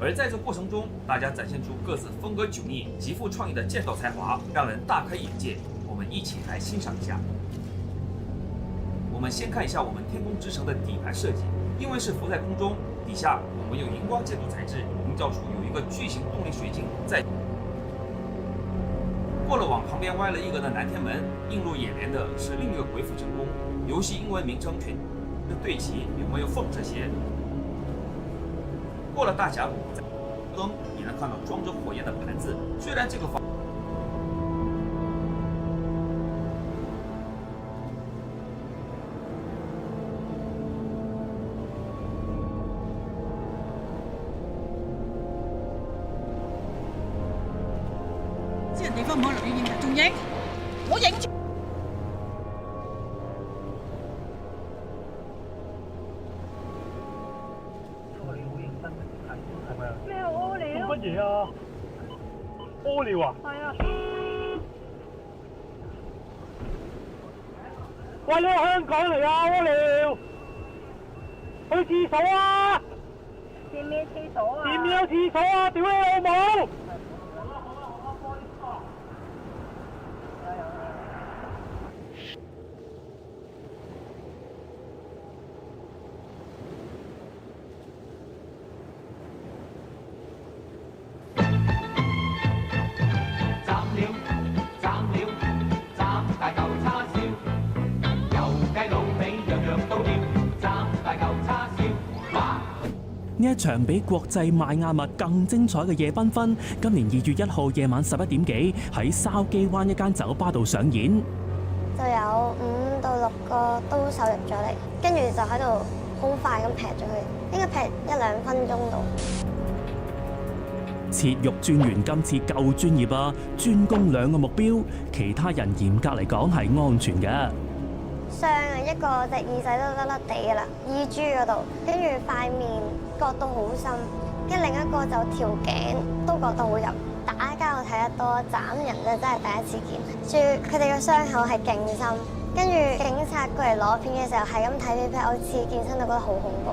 而在这过程中，大家展现出各自风格迥异、极富创意的建造才华，让人大开眼界。我们一起来欣赏一下。我们先看一下我们天空之城的底盘设计，因为是浮在空中，底下我们用荧光建筑材质营造出有一个巨型动力水晶在。过了往旁边歪了一格的南天门，映入眼帘的是另一个鬼斧神工。游戏英文名称全对齐，有没有凤这些？过了大峡谷，灯也能看到装着火焰的盘子。虽然这个房私人地方唔可以留意影人，仲影，我影住。咩屙尿？做乜嘢啊？屙尿啊？係啊！喂，你係香港嚟啊？屙尿？去廁所啊！見咩廁所啊？點有廁所啊？屌你老母！呢一場比國際邁亞密更精彩嘅夜繽紛，今年2月1號夜晚11點幾喺筲箕灣一間酒吧度上演。就有5到6個刀手入咗嚟，跟住就喺度好快咁劈咗佢，應該劈1-2分鐘度。切肉專員今次夠專業啊，專攻2個目標，其他人嚴格嚟講係安全嘅。傷啊，一個隻耳仔都甩甩地㗎啦，耳珠嗰度，跟住塊面割到好深，跟住另一個就條頸都割到好入。打交我睇得多，斬人就真係第一次見。仲佢哋個傷口係勁深，跟住警察過嚟攞片嘅時候係咁睇片，我次見親都覺得好恐怖。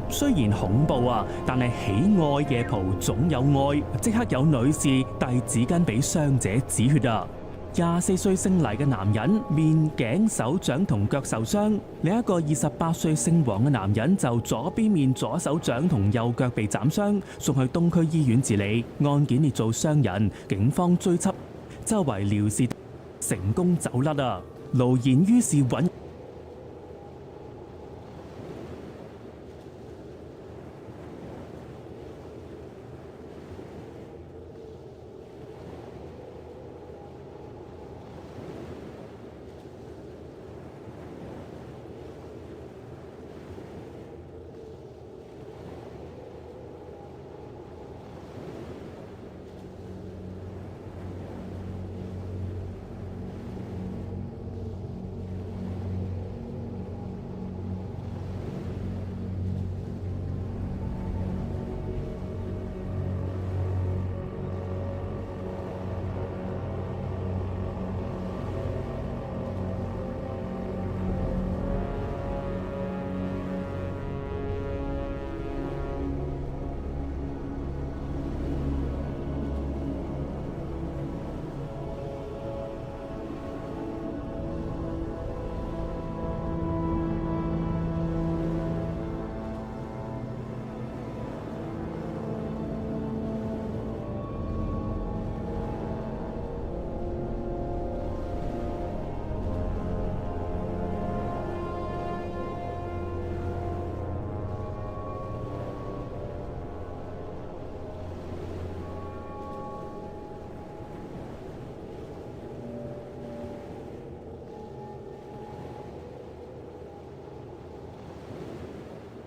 雖然恐怖啊，但係喜愛夜蒲總有愛，即刻有女士遞紙巾俾傷者止血啊！24歲姓黎嘅男人面頸手掌同腳受傷，另一個28歲姓黃嘅男人就左邊面左手掌同右腳被斬傷，送去東區醫院治理。案件列做傷人，警方追緝，周圍撩事成功走甩啊！盧賢於是揾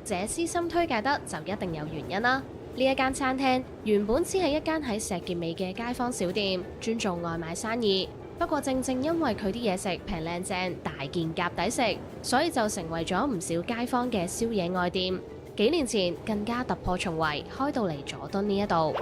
這私心推介得就一定有原因啦。呢一間餐廳原本只係一間喺石硤尾嘅街坊小店，專做外賣生意。不過正因為佢啲嘢食平靚正、大件夾抵食，所以就成為咗唔少街坊嘅宵夜愛店。幾年前更加突破重圍，開到嚟佐敦呢一度。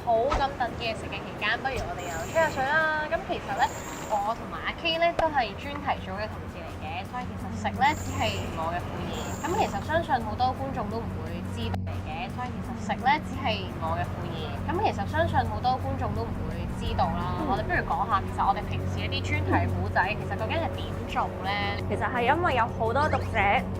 好，咁等嘢食嘅期間，不如我哋又吹下水啦。咁其實呢，我同埋阿 K 咧都係專題組嘅同事嚟嘅，所以其實食咧只係我嘅副業。咁其實相信好多觀眾都唔會知道嚟嘅，所以其實食咧只係我嘅副業。咁其實相信好多觀眾都唔會知道啦。我哋不如講下，其實我哋平時一啲專題古仔，其實究竟係點做咧？其實係因為有好多讀者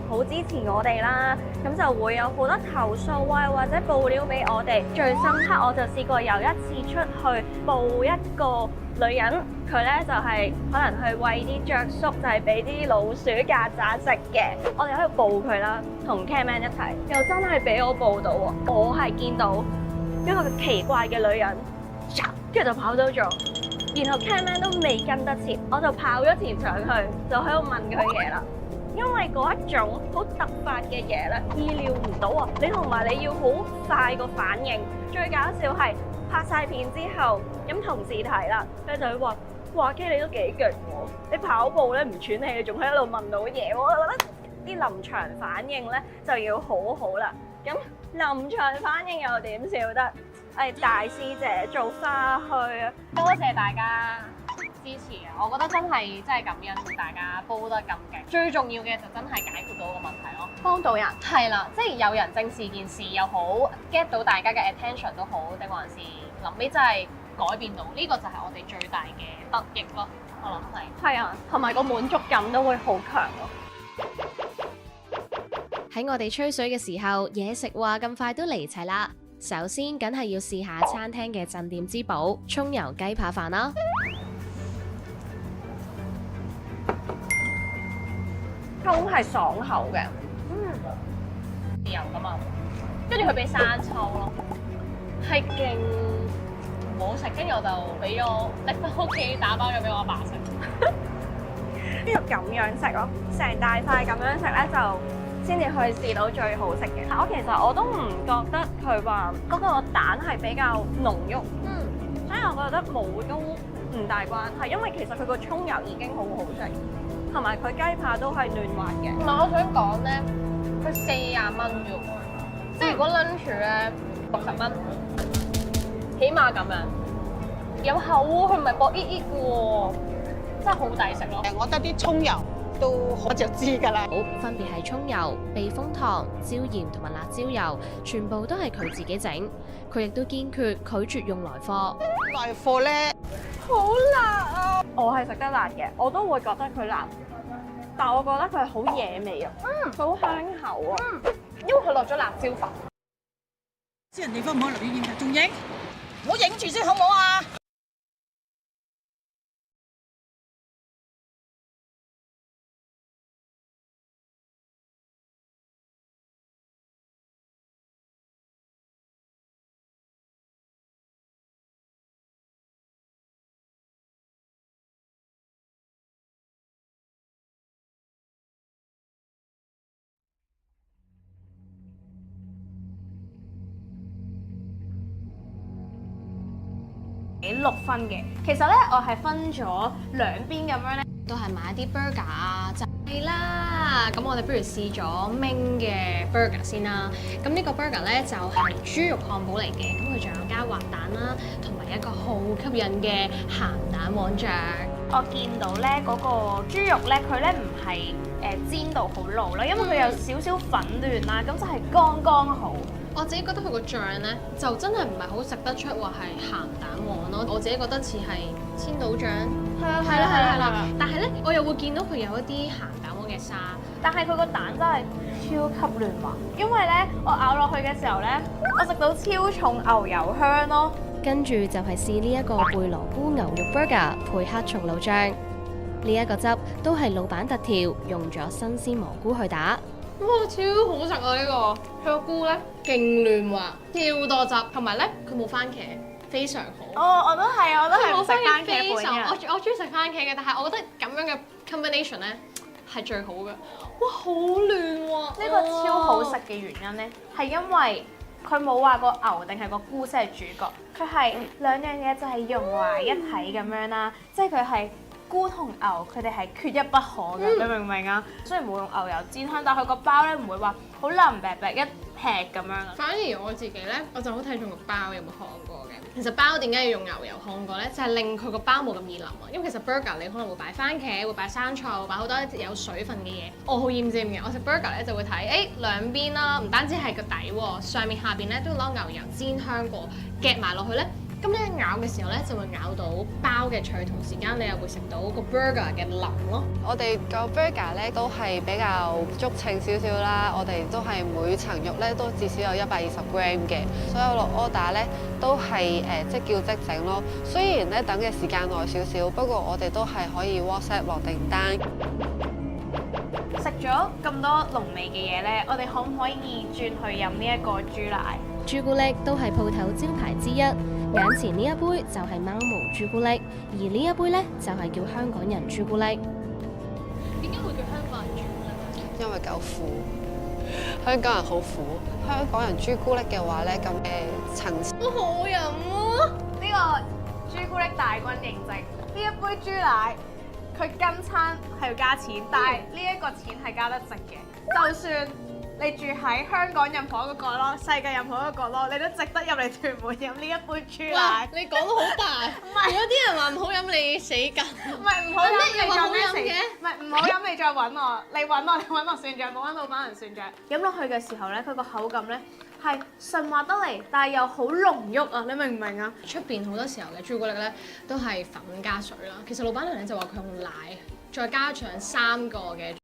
好支持我哋啦，咁就會有好多投訴啊，或者報料俾我哋。最深刻我就試過有一次出去報一個女人，佢咧就係可能去餵啲雀粟，就係俾啲老鼠曱甴食嘅。我哋喺度報佢啦，同 cameraman 一齊，又真係俾我報到喎。我係見到一個奇怪嘅女人，跟住就跑走咗。然後 cameraman 都未跟得切，我就跑咗前上去，就喺度問佢嘢啦。因為嗰一種好突發嘅嘢咧，意料唔到啊！你同埋你要好快個反應。最搞笑係拍晒片之後，咁同事睇啦，佢就會話：哇 K 你都幾勁喎！你跑步咧唔喘氣，你仲喺度問到嘢，我覺得啲臨場反應咧就要好好啦。咁臨場反應又點笑得？大師姐做花墟啊！多謝大家支持啊！我覺得真係感恩大家煲得咁勁。最重要嘅就真係解決到個問題咯，幫到人係啦，即係有人正視件事又好 ，get 到大家嘅 attention 都好，定還是臨尾真係改變到呢個就係我哋最大嘅得益咯。我諗係。係啊，同埋個滿足感都會好強咯。喺我哋吹水嘅時候，嘢食話咁快都嚟齊啦。首先，梗係要試下餐廳嘅鎮店之寶葱油雞扒飯啦。葱係爽口嘅，豉油㗎嘛，跟住佢俾生抽咯，係勁唔好食。跟住我就俾咗拎翻屋企打包咗俾我阿爸食。呢個咁樣食咯，成大塊咁樣食咧就先至去試到最好食嘅。我都唔覺得佢話嗰個蛋係比較濃郁，所以我覺得冇都唔大關係，因為其實佢個葱油已經好好食，同埋佢雞扒都係嫩滑嘅。同埋我想講咧，佢40蚊啫喎，即係如果 lunch 咧60蚊，起碼咁樣有口喎，佢唔係薄ít ít喎，真係好抵食咯。我覺得啲葱油都我就知㗎啦。分別係葱油、避風塘、椒鹽同埋辣椒油，全部都係佢自己整。佢亦都堅決拒絕用來貨。來貨咧好辣啊！我係食得辣嘅，我都會覺得佢辣，但我覺得佢好惹味啊，好香口啊，因為佢落咗辣椒粉。私人地方唔可以留意影㗎，仲影？我影住先好唔好啊？6分嘅。其實咧，我係分咗兩邊咁樣咧，都係買啲 burger 啊，就係啦。咁我哋不如試咗明嘅 burger 先啦。咁呢個 burger 咧就係豬肉漢堡嚟嘅，咁佢仲有加滑蛋啦，同埋一個好吸引嘅鹹蛋黃醬。我見到咧嗰個豬肉咧，佢咧唔係煎到好老啦，因為佢有少少粉嫩啦，咁就係剛剛好。我自己覺得佢個醬咧，就真係唔係好食得出話係鹹蛋黃咯。我自己覺得似係千島醬。係啦。但係咧，我又會見到佢有一啲鹹蛋黃嘅沙。但係佢個蛋真係超級嫩滑，因為咧我咬落去嘅時候咧，我食到超重牛油香咯。跟住就係試呢一個貝羅菇牛肉 burger 配黑松露醬。呢一個汁都係老闆特調，用咗新鮮蘑菇去打。哇，超好食啊！呢個佢個菇咧勁嫩滑，超多汁，同埋咧佢冇番茄，非常好。哦，我都係冇食番茄非常，本我中意食番茄嘅，但係我覺得咁樣嘅 combination 咧係最好嘅。哇，好嫩喎！呢個超好食嘅原因咧，係因為佢冇話個牛定係個菇先係主角，佢係兩樣嘢就係融為一體咁樣啦，即係佢係菇同牛佢哋係缺一不可嘅，你明唔明啊？雖然冇用牛油煎香，但係佢個包咧唔會話好腍白白一劈咁樣啊。反而我自己咧，我就好睇重個包有冇烘過嘅。其實包點解要用牛油烘過咧？就係令佢個包冇咁易腍啊。因為其實 burger 你可能會擺番茄、會擺生菜、會擺好多有水分嘅嘢。我好厭尖嘅，我食 burger 咧就會睇，兩邊啦，唔單止係個底喎，上面下邊咧都要攞牛油煎香過，夾埋落去咧。咁你咬嘅時候咧，就會咬到包嘅脆，同時間你又會食到個 burger 嘅腍咯。我哋個 burger 咧都係比較足稱少少啦，我哋都係每層肉咧都至少有120 gram 嘅，所有落 order 咧都係即叫即整咯。雖然咧等嘅時間耐少少，不過我哋都係可以 WhatsApp 落訂單。食咗咁多濃味嘅嘢咧，我哋可唔可以轉去飲呢一個豬奶？朱古力都係鋪頭招牌之一，眼前呢一杯就係貓毛朱古力，而呢一杯呢就係叫香港人朱古力。點解會叫香港人朱古力？因為夠苦，香港人好苦。香港人朱古力嘅話咧，咁層次都好飲啊！呢個朱古力大軍認證，呢一杯豬奶佢跟餐係要加錢，但係呢一個錢係加得值嘅，就算你住喺香港任何一個角落，世界任何一個角落，你都值得入嚟屯門飲呢一杯豬奶。你講得好大，唔係有啲人話唔好飲，你死緊。唔係唔好飲，你話好飲嘅？嘅？唔係唔好飲，你再揾我，你揾我算賬，冇揾老闆人算賬。飲落去嘅時候咧，佢個口感咧係順滑得嚟，但係又好濃郁啊！你明唔明啊？出邊好多時候嘅朱古力咧都係粉加水啦，其實老闆娘咧就話佢用奶，再加上3個嘅。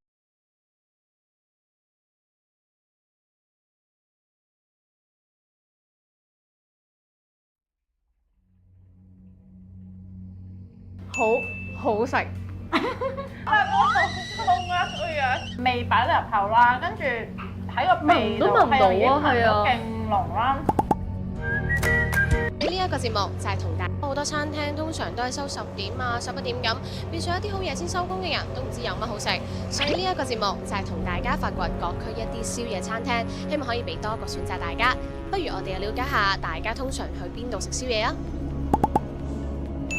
好食，我好痛啊個樣，未擺得入口啦，跟住喺個鼻度係啊，勁濃啦。呢一個節目就係同大家好多餐廳通常都係收10點啊、11點咁，變相一啲好夜先收工嘅人都唔知有乜好食，所以呢一個節目就係同大家發掘各區一啲宵夜餐廳，希望可以俾多一個選擇大家。不如我哋又了解下大家通常去邊度食宵夜啊？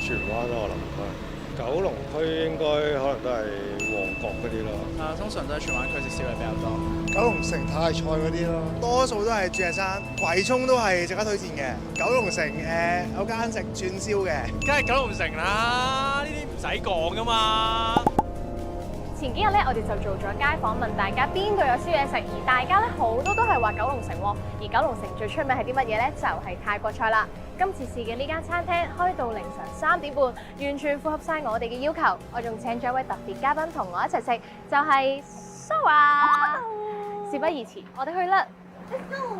荃灣咯，我諗九龍區應該可能都係旺角嗰啲咯。通常都係荃灣區食宵夜比較多。九龍城泰菜嗰啲咯，多數都係鑽石山、葵涌都係值得推薦嘅。九龍城有間食串燒嘅，梗係九龍城啦，呢啲唔使講噶嘛。前幾日咧，我哋就做咗街訪，問大家邊度有宵夜食，而大家咧好多都係話九龍城喎。而九龍城最出名係啲乜嘢咧？就係泰國菜啦。今次試嘅呢間餐廳開到凌晨3點半，完全符合晒我哋嘅要求。我仲請咗一位特別嘉賓同我一齊食，就係蘇華。事不宜遲，我哋去啦 ！Let's go！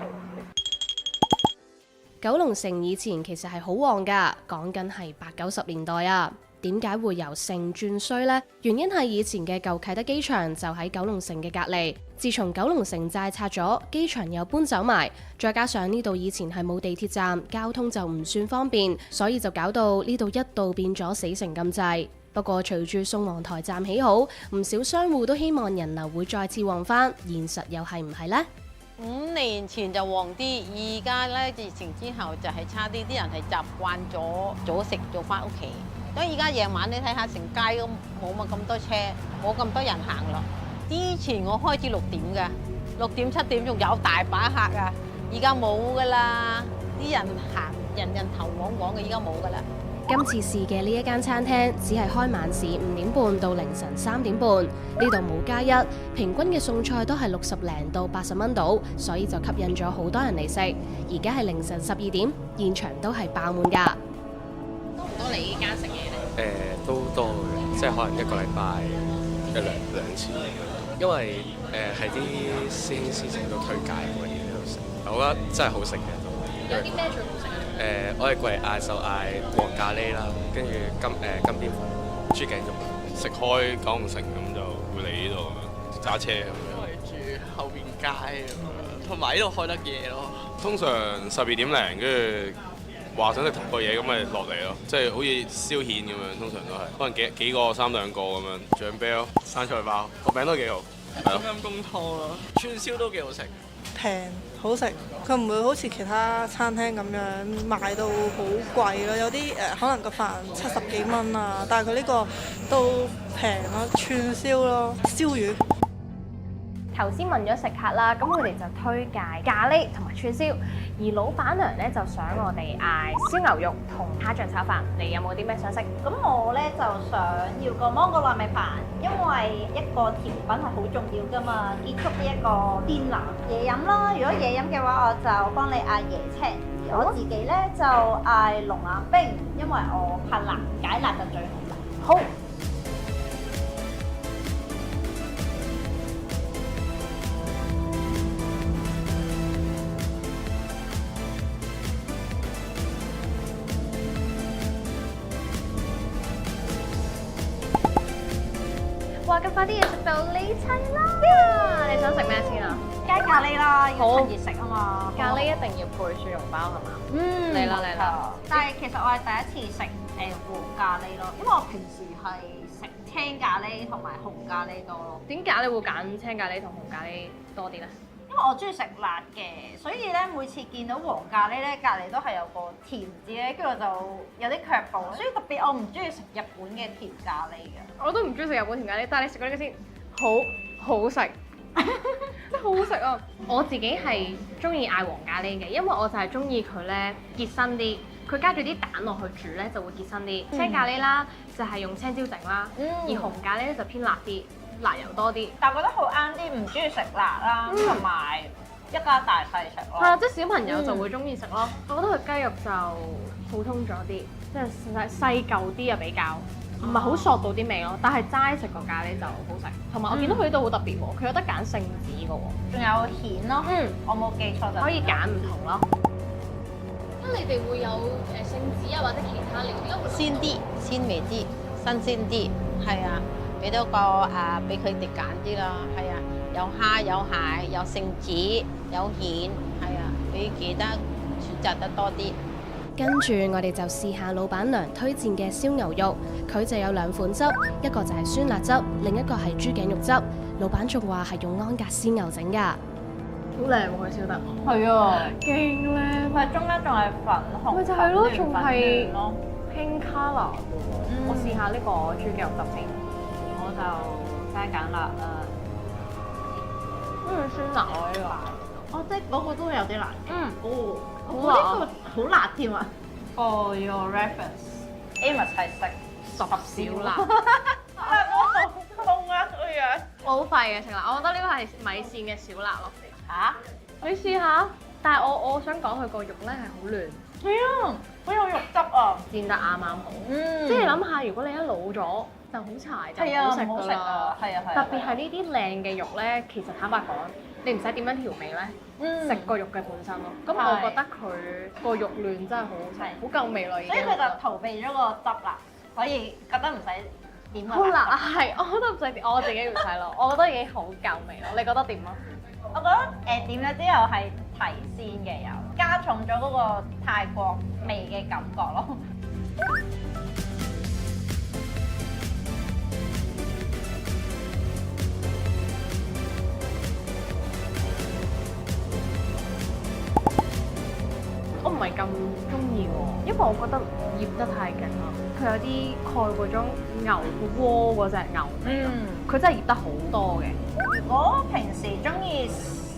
九龍城以前其實係好旺㗎，講緊係80、90年代啊。點解會由盛轉衰呢？原因係以前嘅舊啟德機場就喺九龍城嘅隔離，自從九龍城寨拆咗，機場又搬走埋，再加上呢度以前係冇地鐵站，交通就唔算方便，所以就搞到呢度一度變咗死城咁滯。不過隨住宋皇臺站起好，唔少商戶都希望人流會再次旺返，現實又係唔係呢？5年前就旺啲，而家咧疫情之後就係差啲，啲人係習慣咗早食早翻屋企。所以而家夜晚你睇下成街都冇乜咁多車，冇咁多人行咯。之前我開至6點嘅，6點7點仲有大把客啊，而家冇噶啦，啲人行人頭旺旺嘅，而家冇噶啦。今次試嘅呢一間餐廳只係開晚市5點半到凌晨3點半，呢度冇加一，平均嘅餸菜都係60零到80蚊度，所以就吸引咗好多人嚟食。而家係凌晨12點，現場都係爆滿㗎。多唔多嚟呢間食嘢咧？都多嘅，即係可能1個禮拜兩次，因為係啲師兄師姐都推介過嚟呢度食，我覺得真係好食嘅都。有啲咩最好食啊？我哋過嚟嗌就嗌黃咖喱啦，跟住金邊粉、豬頸肉。食開九龍城咁就會嚟呢度揸車咁樣。住後邊街咁樣，同埋呢度開得夜咯。通常12點零，跟住話想食個嘢咁咪落嚟咯，即係好似消遣咁樣，通常都係可能幾個3兩個咁樣，醬啤、生菜包，個餅都幾好。金陰公湯咯，串燒都幾好食。平好食，佢唔會好似其他餐廳咁樣賣到好貴咯。有啲可能個飯70幾蚊啊，但係佢呢個都平咯，串燒咯，燒魚。頭先問咗食客啦，咁佢哋就推介咖喱同埋串燒，而老闆娘咧就想我哋嗌燒牛肉同蝦醬炒飯。你有冇啲咩想食？咁我咧就想要個芒果糯米飯，因為一個甜品係好重要噶嘛，結束呢一個dinner。嘢飲啦，如果嘢飲嘅話，我就幫你嗌椰青。我自己咧就嗌龍眼冰，因為我怕辣，解辣就最好。好。哇！咁快啲嘢食到你齊啦！你想食咩先啊？梗係咖喱啦，要趁熱食啊嘛。咖喱一定要配蒜蓉包係嘛？嗯，嚟啦嚟啦！但係其實我係第一次食黃咖喱咯，因為我平時係食青咖喱同埋紅咖喱多咯。點解你會揀青咖喱同紅咖喱多啲咧？因為我中意食辣嘅，所以咧每次見到黃咖喱咧，隔離都係有個甜字咧，跟住我就有啲卻步。所以特別我唔中意食日本嘅甜咖喱嘅。我都唔中意食日本甜咖喱，但係你食過呢個先，好食，真係好好食啊！我自己係中意嗌黃咖喱嘅，因為我就係中意佢咧結身啲，佢加咗啲蛋落去煮咧就會結身啲。青咖喱啦就係用青椒整啦，而紅咖喱咧就偏辣啲。辣油多啲，但係覺得好啱啲唔中意食辣啦，同埋一家大細食咯。係啊，即係小朋友就會中意食咯。我覺得佢雞肉就普通咗啲，即係細嚿啲啊比較，唔係好索到啲味咯。但係齋食個咖喱就好食，同埋我見到佢呢度好特別喎，佢有得揀聖子嘅喎，仲有蜆咯。我冇記錯就可以揀唔同咯。咁你哋會有聖子啊或者其他料，點解會鮮啲、鮮味啲、新鮮啲，係啊。俾多個俾佢哋揀啲啦，係啊，有蝦有蟹有聖子有蜆，係啊，俾其他選擇得多啲。跟住我哋就試下老闆娘推薦嘅燒牛肉，佢就有2款汁，一個就係酸辣汁，另一個係豬頸肉汁。老闆仲話係用安格斯牛整㗎，好靚喎佢燒得。係啊，勁靚，佢中間仲係粉紅，咪就係咯，仲係咯 pink colour 嘅喎。我試下呢個豬頸肉汁先。我就齋揀辣啦，酸辣喎呢個，即係嗰個都有啲辣。好辣啊！好辣添啊 ！For your reference，Amos 係食10小辣。我痛啊！我好廢嘅食辣，我覺得呢個係米線嘅小辣咯。嚇？你試下，但係我想講佢個肉咧係好嫩。係啊，好有肉汁啊，煎得啱啱好。即係你諗下，如果你一老咗，就好柴就唔好食㗎啦。係啊，特別係呢啲靚嘅肉咧，其實坦白講，你唔使點樣調味咧，食個肉嘅本身咯。咁我覺得佢個肉嫩真係好好食，好夠味咯已經。所以佢就逃避咗個汁啦，所以覺得唔使點好辣啊！係，我覺得唔使點，我自己唔使咯。我覺得已經好夠味咯。你覺得點啊？我覺得點咗之後係提鮮嘅，又加重咗嗰個泰國味嘅感覺咯。我唔係咁中意喎，因為我覺得醃得太勁啦。佢有啲蓋嗰種牛窩嗰隻牛味咯，佢真係醃得好多嘅。如果平時中意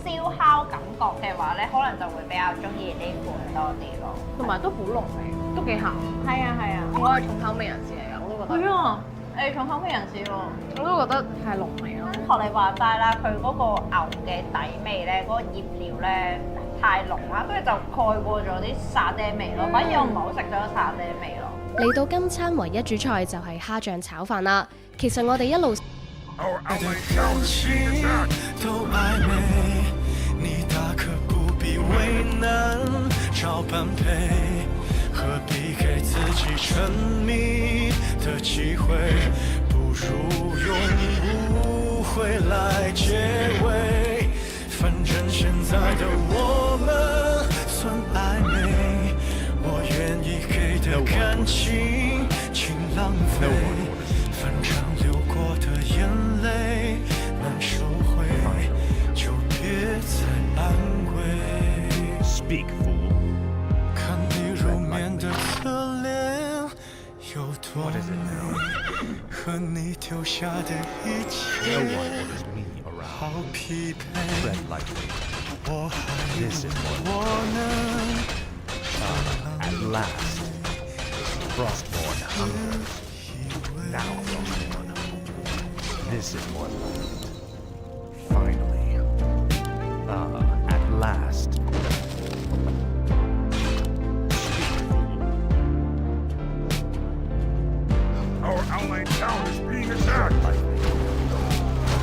燒烤感覺嘅話咧，可能就會比較中意呢款多啲咯。同埋都好濃味，都幾鹹。係啊係啊，我係重口味人士嚟㗎，我都覺得。係啊，你重口味人士喎，我都覺得係濃味咯。學你話齋啦，佢嗰個牛嘅底味咧，嗰個醃料咧太濃啦，跟住就蓋過咗啲沙爹味咯。反而我唔係好食咗沙爹味咯。嚟到今餐唯一主菜就係蝦醬炒飯啦。其實我哋一路你大可不必为难找般配，何必给自己沉迷的机会？不如用误会来结尾。反正现在的我们算暧昧，我愿意给的感情请浪费，反正流过的眼泪难收回，就别再安慰。丢下的一切，好疲惫。我还以为我能。At last, Frostborn hungers. Now, Frostborn. This is more light. Finally. At last. Our allied town is being attacked.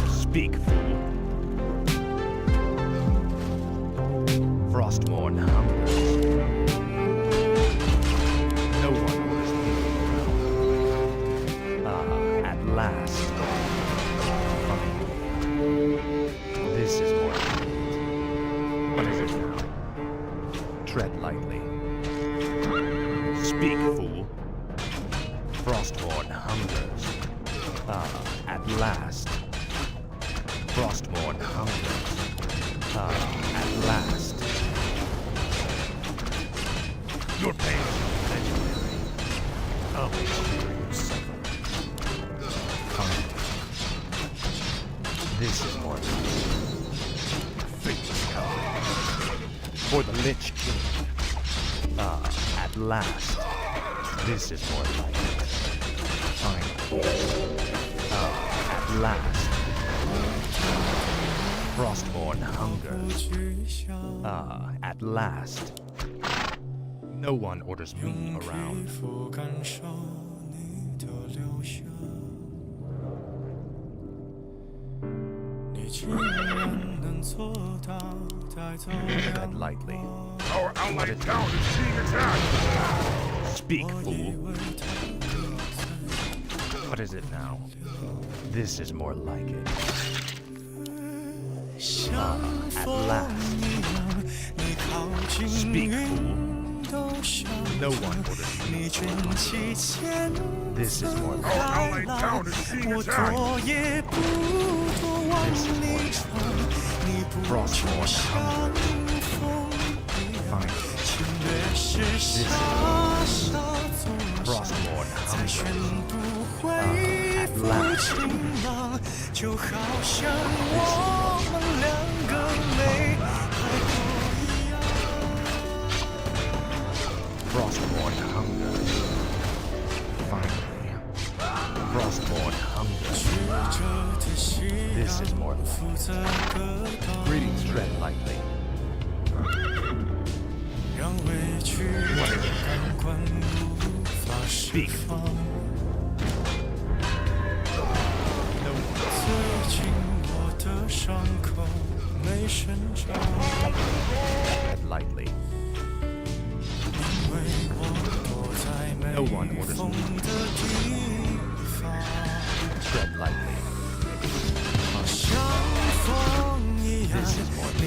Speak, fool. Frostborn hungers. No one orders me around. At last. Finally. This is more light. What is it now? Tread lightly. Speak, fool. Frostborn hungers. At last. Frostborn hungers. At last. Your pain is legendary. I'll make sure you suffer. Finally. This is more light. Fate is coming. For the Lich King. At last. This is more light. Finally. At last. Frostborn hungers. At last. No one orders me around. Tread lightly. Our allied town is being attacked. Speak, fool. What is it now? This is more like it. At last. Speak, fool. No one orders me around. This is more like it. Our allied town is being attacked. This is more like it. Frostborn hungers. Fine. This is Frostborn hungers. At last.就好像我们两个没爱过一样。 Frostborn hungers. Finally. Frostborn hungers. This is more light. Greetings, tread lightly. What is it? Speak. Tread lightly. No one orders me. Tread lightly. This is more light.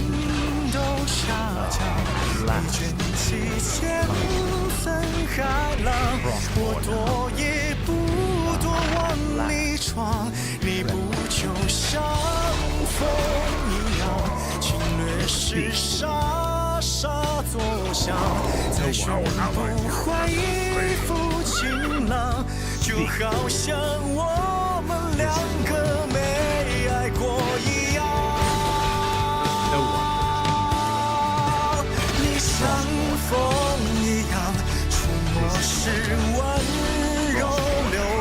What is it?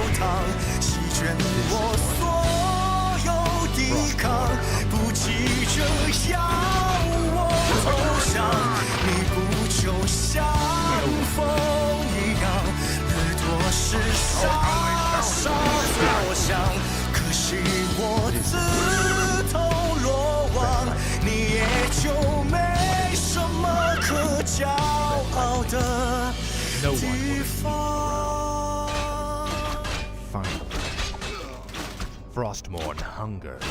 At last. No one Finally. Frostborn hungers.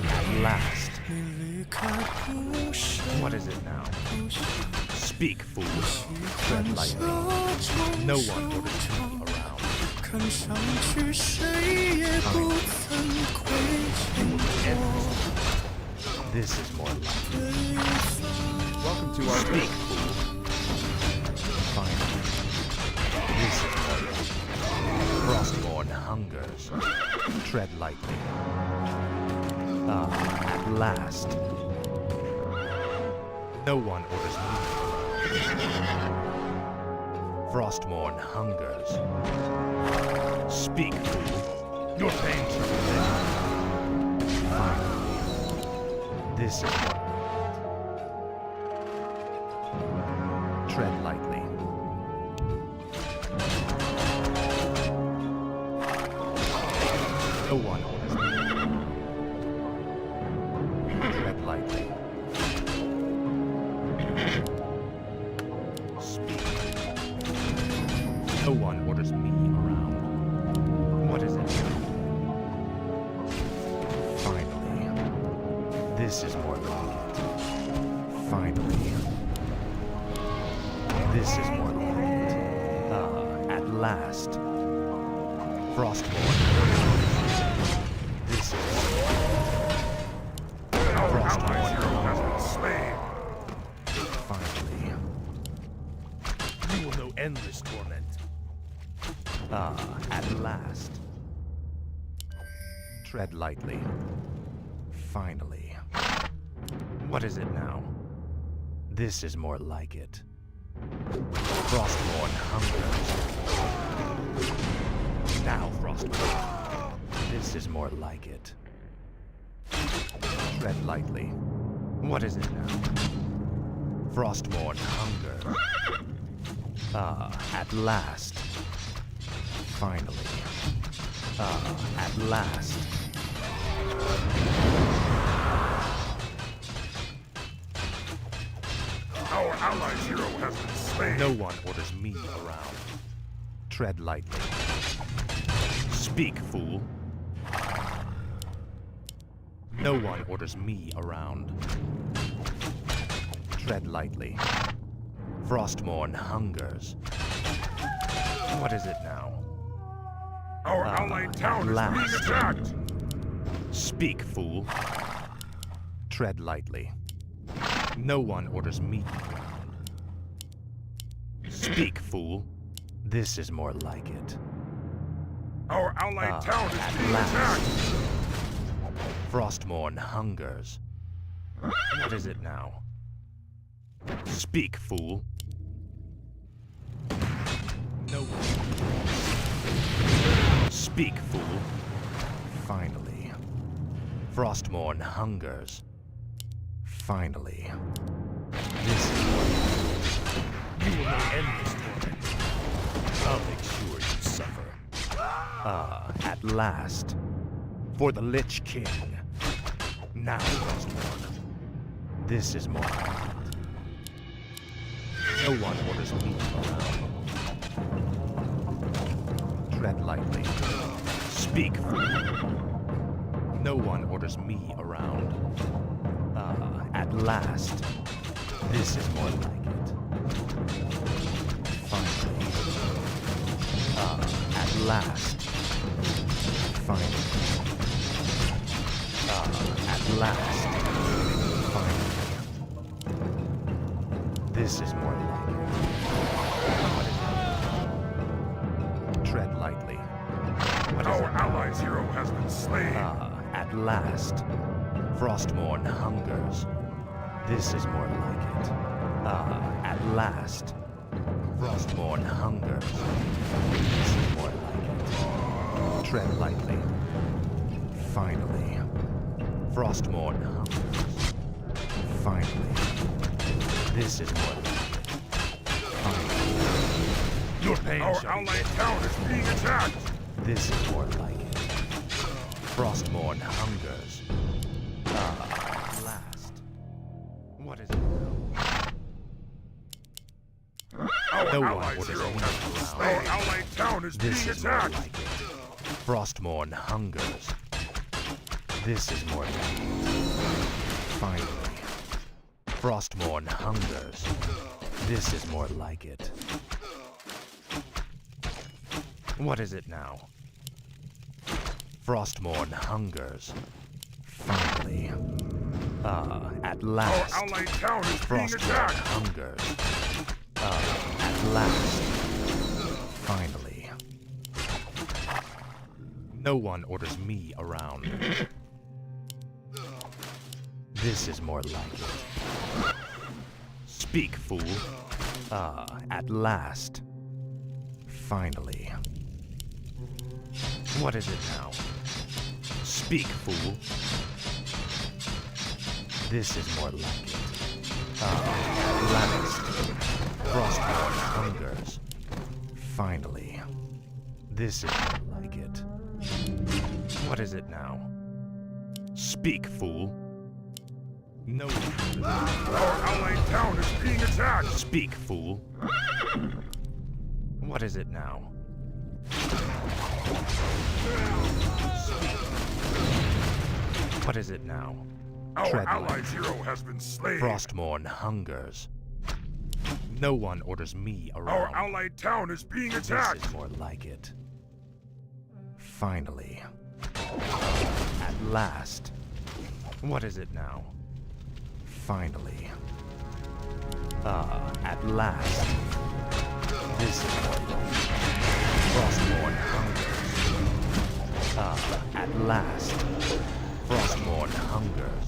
At last. What is it now? Speak, fool. Tread lightly. No one orders me around. This is more light. Welcome to our speak, fool. Finally. This hungers. Tread lightly. At last. No one orders me. Frostmourne hungers. Speak, fool. Your pain shall be laid. Finally. This is what. Tread lightly. No one orders me. Tread lightly. Speak. No one orders me around. What is it? Finally. This is more like it. Finally. This is more like it. At last. Frostmourne. This is... Frostmourne has been slain. Finally. You will know endless torment. At last. Tread lightly. Finally. What is it now? This is more like it. Frostmourne hungers. Now, Frostmourne. This is more like it. Tread lightly. What is it now? Frostmourne hungers. At last. Finally. At last. Our allies' hero has been slain. No one orders me around. Tread lightly. Speak, fool. No one orders me around. Tread lightly. Frostmourne hungers. What is it now? Our allied town is being attacked! Speak, fool. Tread lightly. No one orders me around. Speak, fool. This is more like it. Our allied town is being attacked! Frostmourne hungers. What is it now? Speak, fool. No one. Speak, fool. Finally. Frostmourne hungers. Finally. This is what you will know endless torment. I'll make sure you suffer. At last. For the Lich King. Now, Frostmourne. This is more like it. No one orders me around. Tread lightly. Speak, fool. No one orders me around. At last. This is more like it. Finally. At last. Finally. At last. Finally. This is more like it. Tread lightly. Our allies' hero has been slain. At last. Frostmourne hungers. This is more like it. At last. Frostmourne hungers. This is more like it. Tread lightly. Finally. Frostmourne hungers. Finally. This is more like it. Finally. Your pain Our allied town is being attacked! This is more like it. Frostmourne hungers. At last. What is it now? No one orders me around. Our allied town is being attacked! Like it. Frostmourne hungers. This is more like it. Finally. Frostmourne hungers. This is more like it. What is it now? Frostmourne hungers. Finally. At last. Our allied town is being attacked. Hungers. At last. Finally. No one orders me around. This is more like it. Speak, fool. Ah, at last. Finally. What is it now? Speak, fool. This is more like it. Ah, at last. Frostborn hungers. Finally. This is more like it. What is it now? Speak, fool. No. Our allied town is being attacked! Speak, fool. What is it now? Speak. What is it now? Our allied hero has been slain! Frostmourne hungers. No one orders me around. Our allied town is being attacked! This is more like it. Finally. At last. What is it now? Finally. Ah, at last. This is more like it. Frostmourne hungers. Ah, at last. Frostmourne hungers.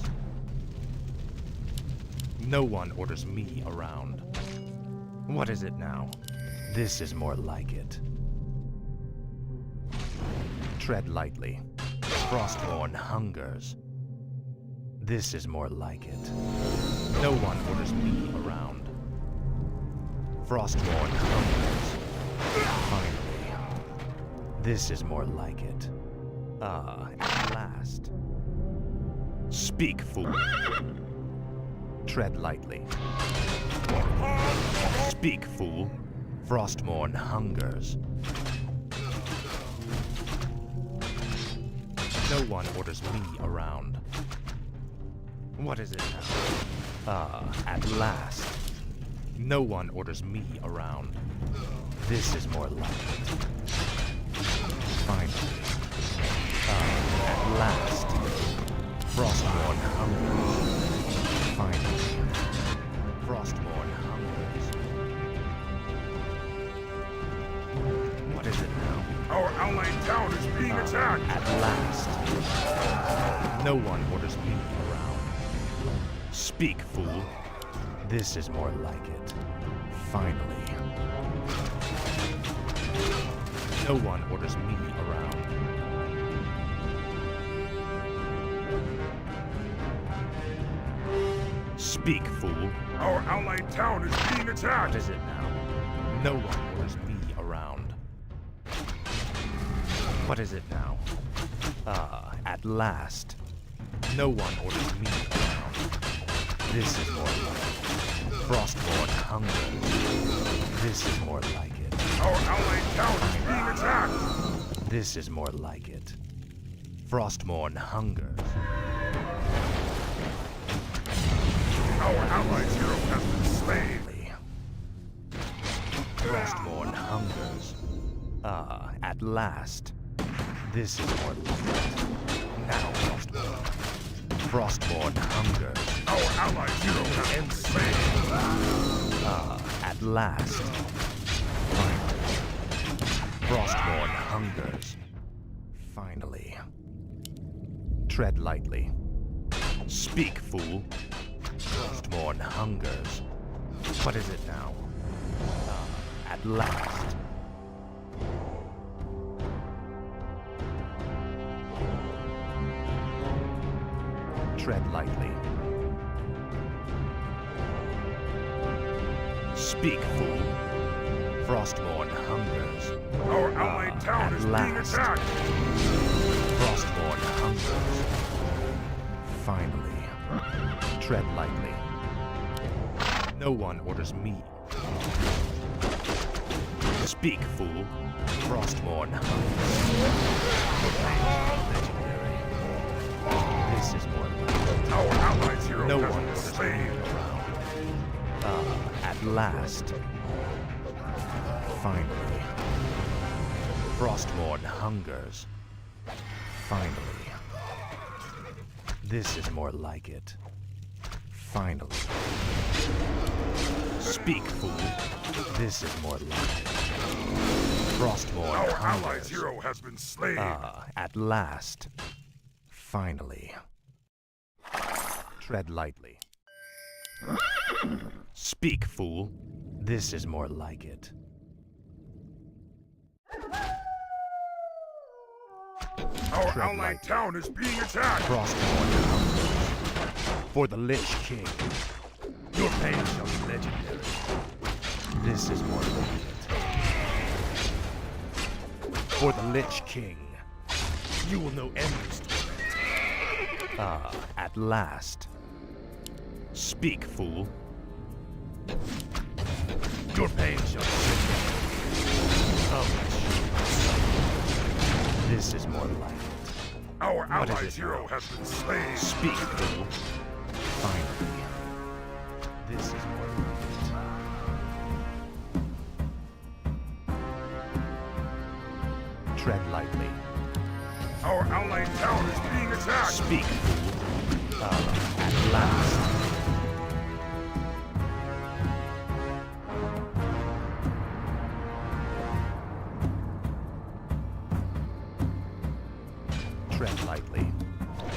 No one orders me around. What is it now? This is more like it. Tread lightly. Frostmourne hungers. This is more like it. No one orders me around. Frostmourne hungers. Finally. This is more like it. Ah, at last. Speak, fool. Tread lightly. Speak, fool. Frostmourne hungers. No one orders me around. What is it now? Ah, at last. No one orders me around. This is more like it. Finally. Ah, at last. Frostmourne hungers. Finally. Frostmourne hungers. What is it now? Our allied town is being attacked! At last. No one orders me around. Speak, fool. This is more like it. Finally. No one orders me around. Speak, fool. Our allied town is being attacked! What is it now? No one orders me around. What is it now? Ah, at last. No one orders me around. This is more like it. Frostborn hungers. This is more like it. Our allied town is being attacked! This is more like it. Frostmourne hungers. Our allied hero has been slain! Frostmourne hungers. Ah, at last. This is more like it. Now, Frostmourne. Frostmourne hungers. Our allied hero has been slain! Ah, at last. Finally. Frostmourne hungers. Finally. Tread lightly. Speak, fool. Frostmourne hungers. What is it now? Ah, at last. Tread lightly. Speak, fool. Frostmourne hungers. Our allied town is being attacked! Frostmourne hungers. Finally. Tread lightly. No one orders me. Speak, fool. Frostmourne hungers. Legendary. This is more like Our allied's hero no has one been orders slain! me around. Ah, at last. Finally. Frostmourne hungers. Finally. This is more like it. Finally. Speak, fool. This is more like it. Frostmourne Our hungers. allies' hero has been slain. At last. Finally. Tread lightly. Speak, fool. This is more like it. Our Tread allied lightly. town is being attacked. Frostmourne hungers. For the Lich King. Your pain shall be legendary. This is more like it. For the Lich King. You will know endless torment. At last. Speak, fool. Your pain shall be legendary. This is more like it. Our What is allies' it hero now? has been slain. Speak, fool. Finally. This is more like it. Tread lightly. Our allied town is being attacked. Speak, fool. At last. Tread lightly.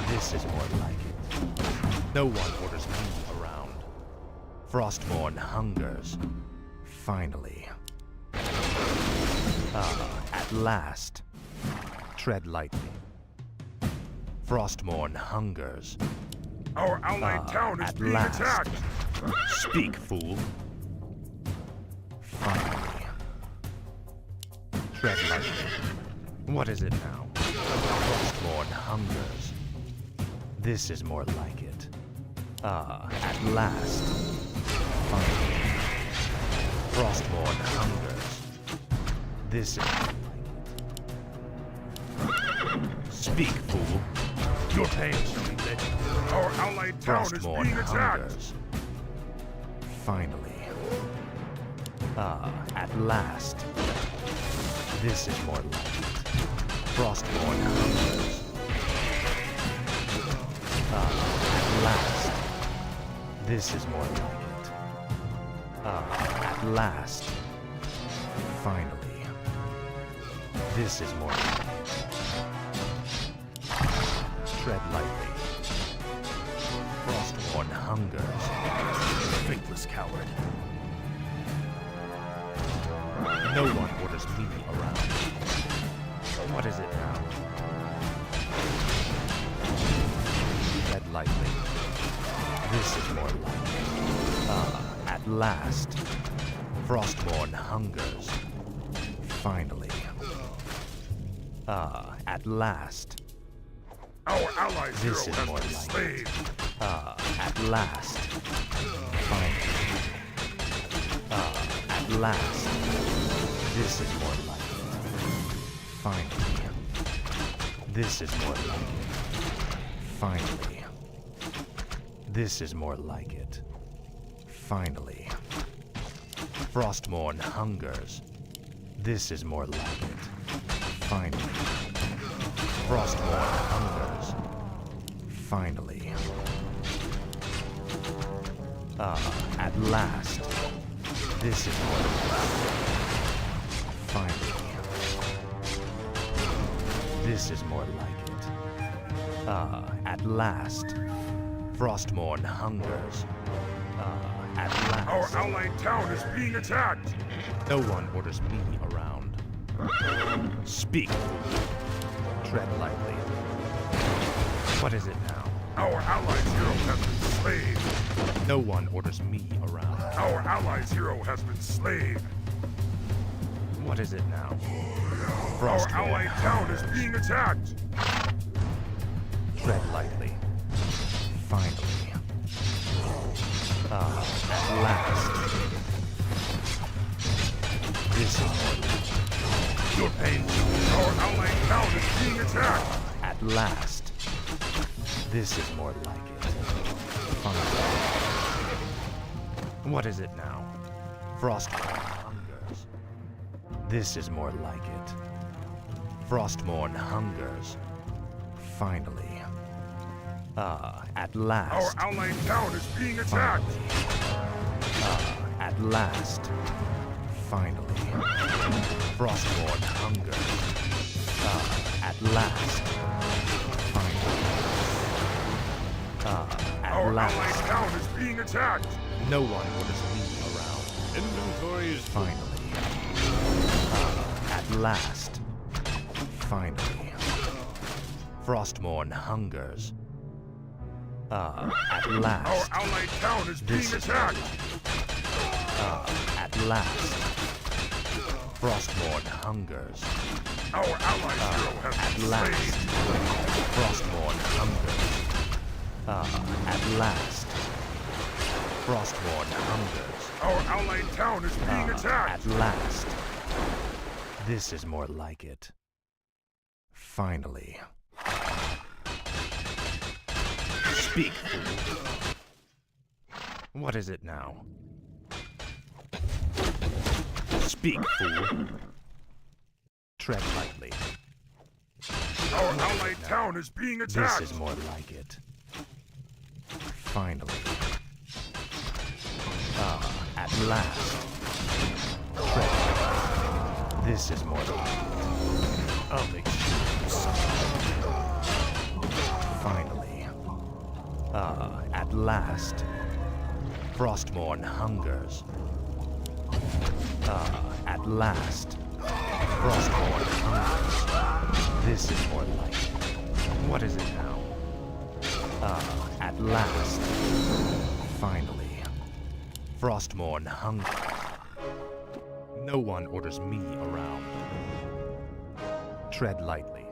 This is more like it. No one orders me around. Frostmourne hungers. Finally. At last. Tread lightly. Frostmourne hungers. Our allied town is at being last. attacked. Speak, fool. Finally. Tread lightly. What is it now? Frostmourne hungers. This is more like it. At last. Finally. Frostmourne hungers. This is more like it. Speak, fool. Your pain shall be legendary. Our allied town is Frostmourne being attacked. hungers. Finally. At last. This is more like it. Frostmourne hungers. At last. This is more like it. At last. Finally. This is more like it. Tread lightly. Frostmourne hungers. Faithless coward. No one orders me around. What is it now? Tread lightly. This is more like it. At last. Frostmourne hungers. Finally. At last. Our allies' hero This is has more been like slain. it. At last. Finally. At last. This is more like it. Finally. This is more like it. Finally. This is more like it. Finally. Frostmourne hungers. This is more like it. Finally. Frostmourne hungers. Finally. At last. This is more like it. Finally. This is more like it. At last. Frostmourne hungers. At last. Our allied town is being attacked. No one orders me around. Speak, fool. Tread lightly. What is it now? Our allies' hero has been slain. No one orders me around. Our allies' hero has been slain. What is it now? Our Frostmourne allied town is hungers. being attacked. Tread lightly. Finally. At last. This is more like it. Your pain. Our allied town is being attacked. At last. This is more like it. Finally. What is it now? Frostmourne hungers. This is more like it. Frostmourne hungers. Finally. At last. Our allied town is being attacked. At last. Finally. Frostborn hunger. At last. Finally. At Our last. allied town is being attacked. No one orders me around. Inventory is Finally. At last. Finally. Frostborn hungers. At last. Our allied town is being This is attacked. At last. Frostborn hungers. Our allied hero has At been last. slain. Frostborn hungers. At last. Frostborn hungers. Our allied town is being attacked. At last. This is more like it. Finally. Speak, fool. What is it now? Speak, fool. Tread lightly. Our allied town is being attacked. This is more like it. Finally. At last. Tread lightly. This is more like it. I'll make sure. Finally. At last. Frostborn hungers. At last. Frostborn hungers. This is more like it. What is it now? At last. Finally. Frostborn hunger. No one orders me around. Tread lightly.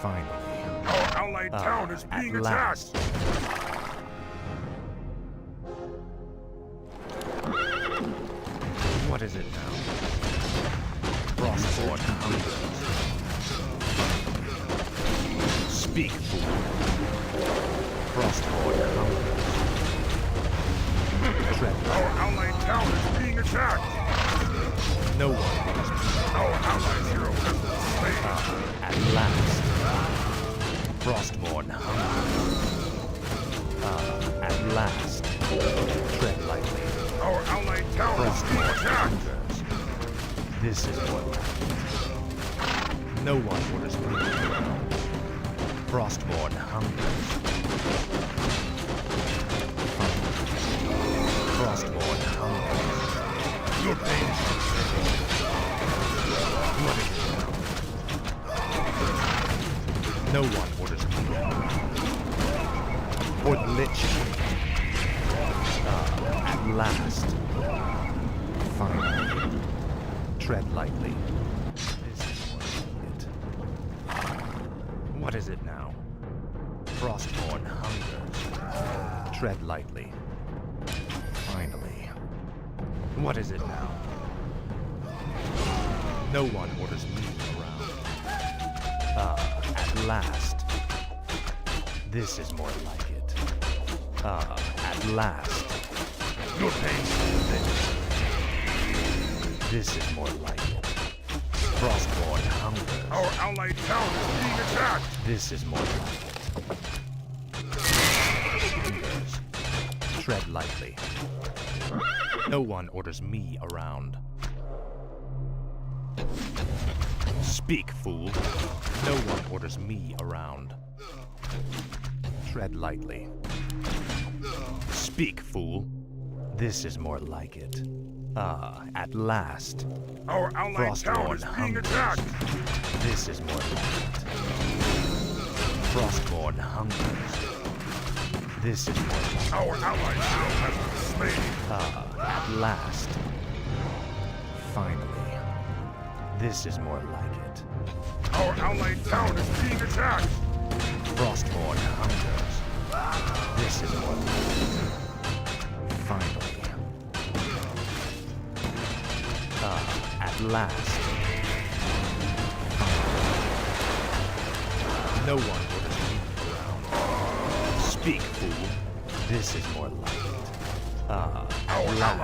Finally. Our allied town is being at attacked. last. What is it now? Frostborn hungers. Speak, fool. Frostborn hungers. Tread Our allied town is being attacked. No one orders me. Our allied hero has been slain. At last. Frostborn hunger. At last. Tread lightly. Our allied town is being Frostborn attacked. hungers. This is what. No one orders me around. Frostborn hungers. Frostborn hungers. Your pain. What is it now? No one orders me around. For the Lich King. At last. Finally. Tread lightly. This is it. What is it now? Frostborn hungers. Tread lightly. Finally. What is it now? No one orders me around. At last. This is more like it. At last. Your pain. This is more like it. Frostborn hungers. Our allied town is being attacked. This is more like it. Hungers. Tread lightly. No one orders me around. Speak, fool. No one orders me around. Tread lightly. Speak, fool. This is more like it. At last. Our allied town is being attacked. This is more like it. Frostborn hungers. This is more like it. Our allied hero has been slain. At last. Finally. This is more like it. Our allied town is being attacked. Frostborn hungers. This is more like it. Finally. At last. No one orders me around. Speak, fool. This is more like it. At last.